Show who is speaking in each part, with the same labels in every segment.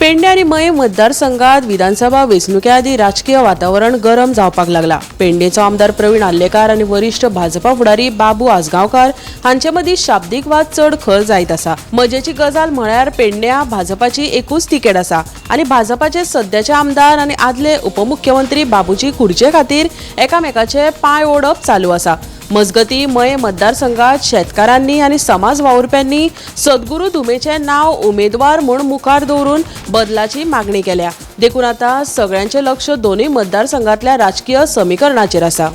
Speaker 1: पेडणे आणि मय मतदारसंघात विधानसभा वेंचणुके आदी राजकीय वातावरण गरम जावपाक लागला। पेडणेचो आमदार प्रवीण आल्लेकार आणि वरिष्ठ भाजपा फुडारी बाबू आसगांवकार हांचे मदीं शाब्दीक वाद चड खर जायत आसा। मजेची गजाल म्हळ्यार पेडण्या भाजपाची एकूच तिकेट आसा आणि भाजपाचे सध्याचे आमदार आणि आदले उपमुख्यमंत्री बाबूजी खुर्चे खातीर एकामेकाचे पांय ओडप चालू आसा। मजगती मय मतदारसंघात शेतकारांनी आणि समाज वावुरप्यांनी सद्गुरू धुमेचे नाव उमेदवार म्हूण मुखार दवरून बदलाची मागणी केल्या। देखून आता सगळ्यांचे लक्ष दोन्ही मतदारसंघातल्या राजकीय समीकरणाचेर आसा।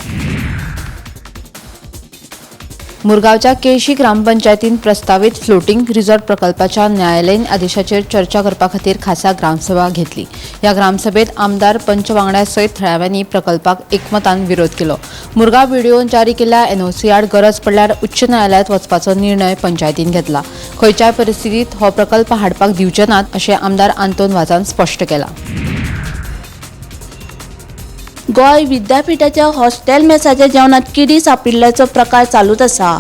Speaker 2: मुरगांवच्या केळशी ग्रामपंचायतीन प्रस्तावित फ्लोटिंग रिसॉर्ट प्रकल्पाच्या न्यायालयीन आदेशाचेर चर्चा करपा खातीर खासा ग्रामसभा घेतली। ह्या ग्रामसभेत आमदार पंच वांगड्या सयत थळाव्यांनी प्रकल्पाक एकमतान विरोध केलो। मुरगांव व्हिडिओन जारी केल्ल्या एनओसी आड गरज पडल्यार उच्च न्यायालयात वचपाचो निर्णय पंचायतीन घेतला। खंयच्याय परिस्थितीत हो प्रकल्प हाडपाक दिवचे नात अशें आमदार आंतोन वाझान स्पश्ट केला।
Speaker 3: गोय विद्यापीठाच्या हॉस्टेल मेसाच्या जेवणात किडी सापडिल्ल्याचो प्रकार चालूच आसा।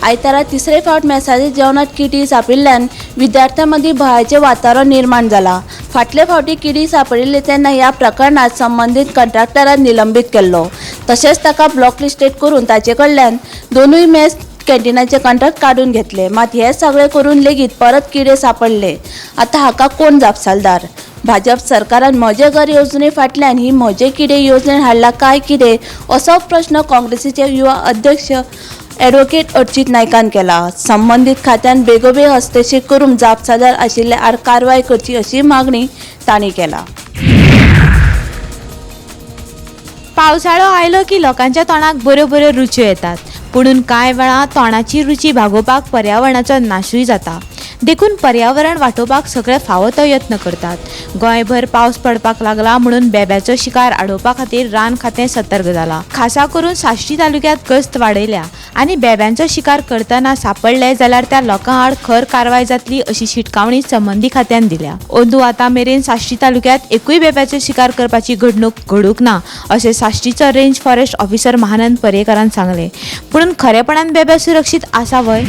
Speaker 3: आयतारा तिसरे फावट मेसाच्या जेवणात किडी सापडिल्ल्यान विद्यार्थ्यां मदीं भयाचें वातावरण निर्माण जाला। फाटले फावटी किडी सापडिल्ली तेन्ना ह्या प्रकरणात संबंधीत कंट्राक्टराक निलंबीत केल्लो। तशेंच ताका ब्लॉकलिस्टेड करून ताचे कडल्यान दोनूय मेस कॅन्टीनाचे कंट्राक्ट काडून घेतले। मात हे सगळे करून लेगीत परत किडे सापडले। आता हाका कोण जापसालदार? भाजप सरकारान म्हजे घर येवजणे फाटल्यान ही म्हजे किडे येवजण हाडला काय कितें असो प्रश्न काँग्रेसीचे युवा अध्यक्ष ॲडव्होकेट अर्चित नायकान केला। संबंधीत खात्यान बेगोबेग हस्तक्षेप करून जापसालदार आशिल्ले आड कारवाय करची अशी मागणी तांणी केला।
Speaker 4: पावसाळो आयलो की लोकांच्या तोंडाक बऱ्यो बऱ्यो रुच्यो येतात, पुणून कांय वेळा तोंडाची रुची भागोवपाक पर्यावरणाचो नाशूय जाता। देखून पर्यावरण वाटोवपाक सगळे फावो तो यत्न करतात। गोंयभर पावस पडपाक लागला म्हणून बेब्याचो शिकार आडोवपा खातीर रान खातें सतर्क जाला। खासा करून साश्टी तालुक्यात गस्त वाडयल्या आनी बेब्यांचो शिकार करतना सापडले जाल्यार त्या लोकां आड खर कारवाय जातली अशी शिटकावणी संबंधी खात्यान दिल्या। अंदू आतां मेरेन साश्टी तालुक्यात एकूय बेब्याचो शिकार करपाची घडणूक घडूंक ना अशें साश्टीचो रेंज फॉरेस्ट ऑफिसर महानंद पर्येकारान सांगले। पुणून खरेपणान बेबे सुरक्षीत आसा वय?